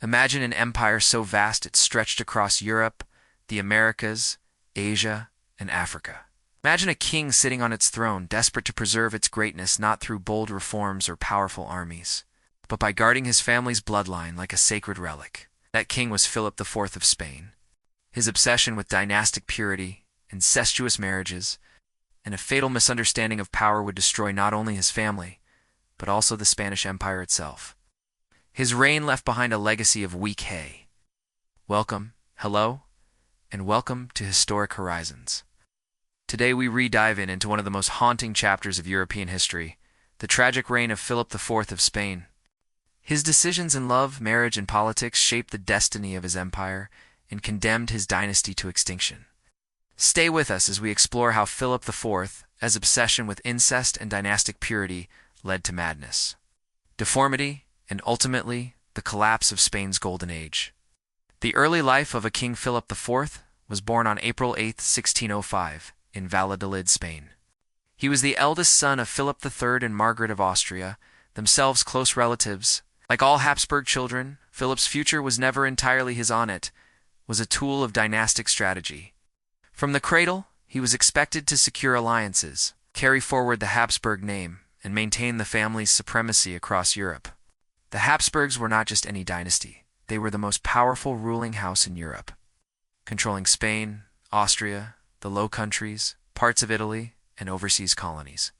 Imagine an empire so vast it stretched across Europe, the Americas, Asia, and Africa. Imagine a king sitting on its throne, desperate to preserve its greatness not through bold reforms or powerful armies, but by guarding his family's bloodline like a sacred relic. That king was Philip the Fourth of Spain. His obsession with dynastic purity, incestuous marriages, and a fatal misunderstanding of power would destroy not only his family, but also the Spanish Empire itself. His reign left behind a legacy of weak hay. Welcome, hello, and welcome to Historic Horizons. Today we re-dive into one of the most haunting chapters of European history, the tragic reign of Philip the Fourth of Spain. His decisions in love, marriage, and politics shaped the destiny of his empire and condemned his dynasty to extinction. Stay with us as we explore how Philip the Fourth's obsession with incest and dynastic purity led to madness, deformity, and ultimately the collapse of Spain's golden age. The early life of a King Philip the Fourth was born on April 8, 1605, in Valladolid, Spain. He was the eldest son of Philip III and Margaret of Austria, themselves close relatives. Like all Habsburg children, Philip's future was never entirely his own. It was a tool of dynastic strategy. From the cradle, he was expected to secure alliances, carry forward the Habsburg name, and maintain the family's supremacy across Europe. The Habsburgs were not just any dynasty. They were the most powerful ruling house in Europe, controlling Spain, Austria, the Low Countries, parts of Italy, and overseas colonies.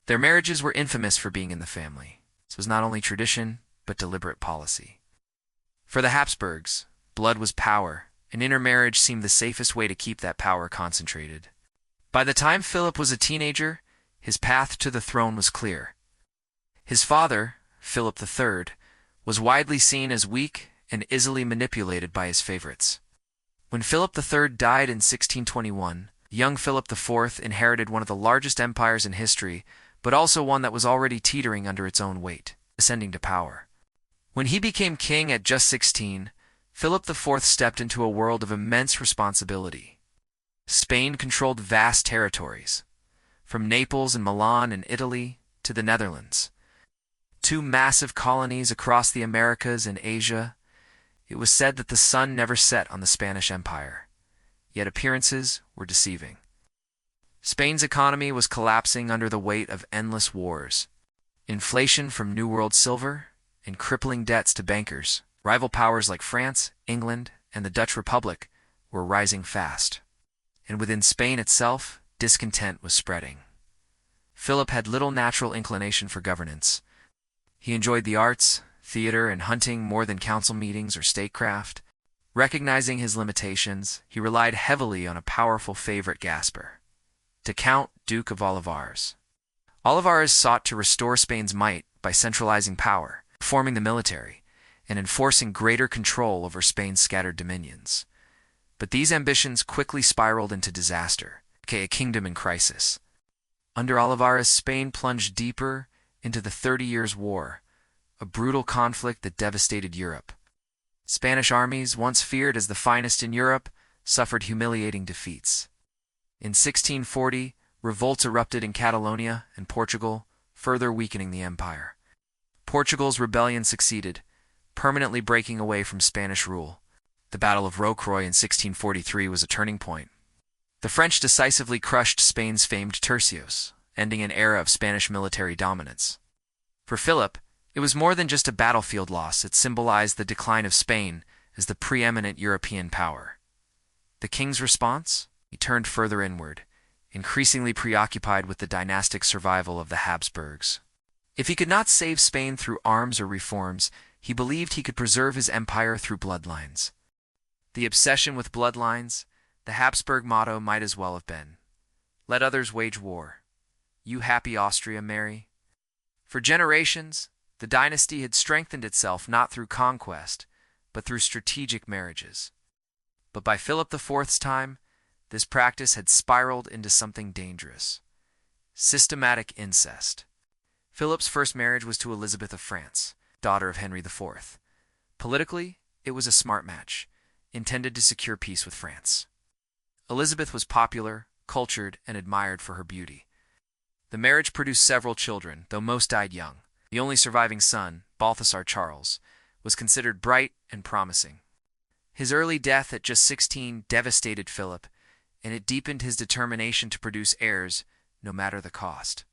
Their marriages were infamous for being in the family. This was not only tradition, but deliberate policy. For the Habsburgs, blood was power, and intermarriage seemed the safest way to keep that power concentrated. By the time Philip was a teenager, his path to the throne was clear. His father, Philip III, was widely seen as weak and easily manipulated by his favorites. When Philip III died in 1621, young Philip IV inherited one of the largest empires in history, but also one that was already teetering under its own weight, ascending to power. When he became king at just 16, Philip IV stepped into a world of immense responsibility. Spain controlled vast territories, from Naples and Milan in Italy to the Netherlands. Two massive colonies across the Americas and Asia. It was said that the sun never set on the Spanish Empire, yet appearances were deceiving. Spain's economy was collapsing under the weight of endless wars. Inflation from New World silver and crippling debts to bankers. Rival powers like France, England, and the Dutch Republic were rising fast. And within Spain itself, discontent was spreading. Philip had little natural inclination for governance. He enjoyed the arts, theater, and hunting more than council meetings or statecraft. Recognizing his limitations, he relied heavily on a powerful favorite Gasper, the Count Duke of Olivares. Olivares sought to restore Spain's might by centralizing power, reforming the military, and enforcing greater control over Spain's scattered dominions. But these ambitions quickly spiraled into disaster, a kingdom in crisis. Under Olivares, Spain plunged deeper into the 30 Years' War, a brutal conflict that devastated Europe. Spanish armies, once feared as the finest in Europe, suffered humiliating defeats. In 1640, revolts erupted in Catalonia and Portugal, further weakening the empire. Portugal's rebellion succeeded, permanently breaking away from Spanish rule. The Battle of Rocroi in 1643 was a turning point. The French decisively crushed Spain's famed tercios, ending an era of Spanish military dominance. For Philip, it was more than just a battlefield loss. It symbolized the decline of Spain as the preeminent European power. The king's response? He turned further inward, increasingly preoccupied with the dynastic survival of the Habsburgs. If he could not save Spain through arms or reforms, he believed he could preserve his empire through bloodlines. The obsession with bloodlines, the Habsburg motto might as well have been, "Let others wage war. You happy Austria, marry." For generations, the dynasty had strengthened itself not through conquest, but through strategic marriages. But by Philip IV's time, this practice had spiraled into something dangerous: systematic incest. Philip's first marriage was to Elizabeth of France, daughter of Henry IV. Politically, it was a smart match, intended to secure peace with France. Elizabeth was popular, cultured, and admired for her beauty. The marriage produced several children, though most died young. The only surviving son, Balthasar Charles, was considered bright and promising. His early death at just 16 devastated Philip, and it deepened his determination to produce heirs, no matter the cost.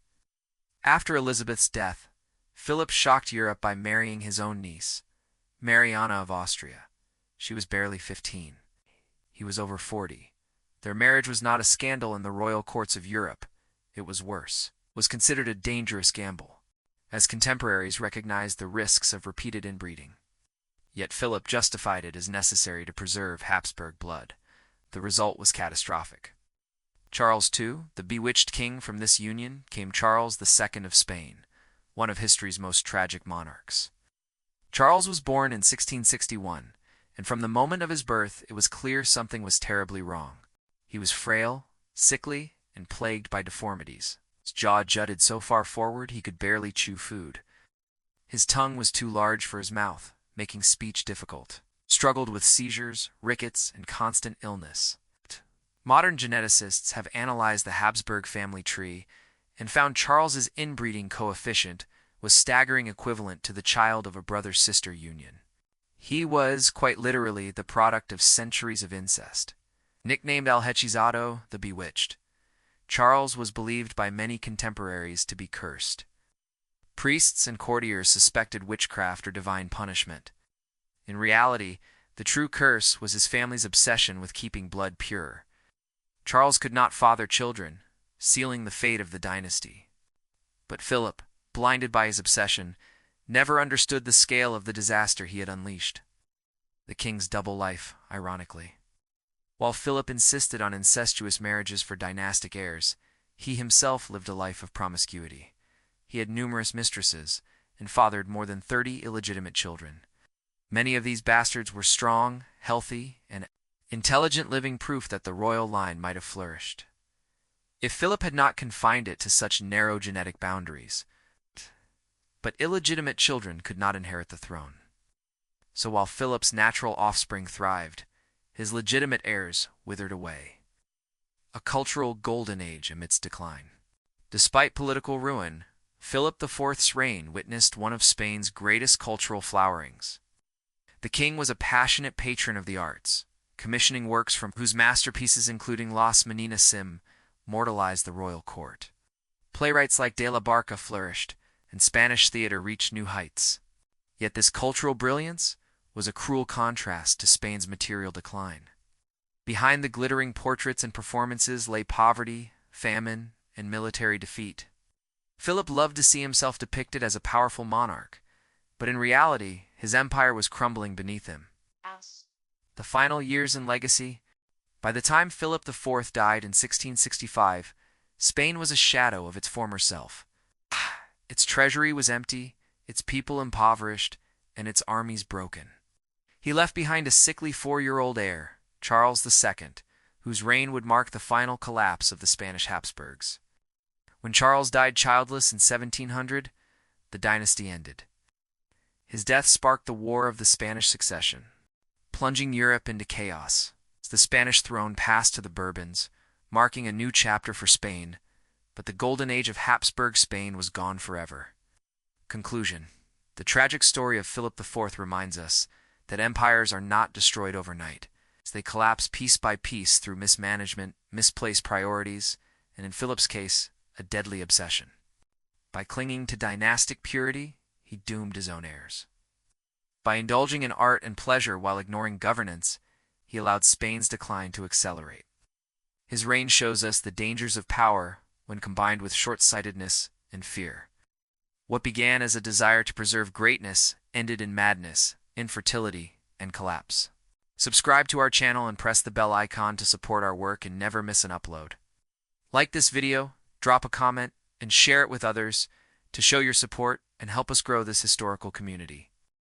After Elizabeth's death, Philip shocked Europe by marrying his own niece, Mariana of Austria. She was barely 15. He was over 40. Their marriage was not a scandal in the royal courts of Europe. It was worse. It was considered a dangerous gamble, as contemporaries recognized the risks of repeated inbreeding. Yet Philip justified it as necessary to preserve Habsburg blood. The result was catastrophic. Charles II, the bewitched king. From this union came Charles II of Spain, one of history's most tragic monarchs. Charles was born in 1661, and from the moment of his birth it was clear something was terribly wrong. He was frail, sickly, and plagued by deformities. His jaw jutted so far forward he could barely chew food. His tongue was too large for his mouth, making speech difficult. Struggled with seizures, rickets, and constant illness. Modern geneticists have analyzed the Habsburg family tree and found Charles's inbreeding coefficient was staggering equivalent to the child of a brother-sister union. He was, quite literally, the product of centuries of incest. Nicknamed El Hechizado, the Bewitched, Charles was believed by many contemporaries to be cursed. Priests and courtiers suspected witchcraft or divine punishment. In reality, the true curse was his family's obsession with keeping blood pure. Charles could not father children, sealing the fate of the dynasty. But Philip, blinded by his obsession, never understood the scale of the disaster he had unleashed. The king's double life, ironically. While Philip insisted on incestuous marriages for dynastic heirs, he himself lived a life of promiscuity. He had numerous mistresses and fathered more than 30 illegitimate children. Many of these bastards were strong, healthy, and intelligent, living proof that the royal line might have flourished. If Philip had not confined it to such narrow genetic boundaries, but illegitimate children could not inherit the throne. So while Philip's natural offspring thrived, his legitimate heirs withered away. A cultural golden age amidst decline. Despite political ruin, Philip IV's reign witnessed one of Spain's greatest cultural flowerings. The king was a passionate patron of the arts, commissioning works from whose masterpieces including Las Meninas Sim immortalized the royal court. Playwrights like de la Barca flourished, and Spanish theater reached new heights. Yet this cultural brilliance was a cruel contrast to Spain's material decline. Behind the glittering portraits and performances lay poverty, famine, and military defeat. Philip loved to see himself depicted as a powerful monarch, but in reality, his empire was crumbling beneath him. The final years and legacy. By the time Philip IV died in 1665, Spain was a shadow of its former self. Its treasury was empty, its people impoverished, and its armies broken. He left behind a sickly 4-year-old heir, Charles II, whose reign would mark the final collapse of the Spanish Habsburgs. When Charles died childless in 1700, the dynasty ended. His death sparked the War of the Spanish Succession, plunging Europe into chaos. The Spanish throne passed to the Bourbons, marking a new chapter for Spain, but the golden age of Habsburg Spain was gone forever. Conclusion. The tragic story of Philip IV reminds us that empires are not destroyed overnight, as they collapse piece by piece through mismanagement, misplaced priorities, and in Philip's case, a deadly obsession. By clinging to dynastic purity, he doomed his own heirs. By indulging in art and pleasure while ignoring governance, he allowed Spain's decline to accelerate. His reign shows us the dangers of power when combined with short-sightedness and fear. What began as a desire to preserve greatness ended in madness, infertility, and collapse. Subscribe to our channel and press the bell icon to support our work and never miss an upload. Like this video, drop a comment, and share it with others to show your support and help us grow this historical community.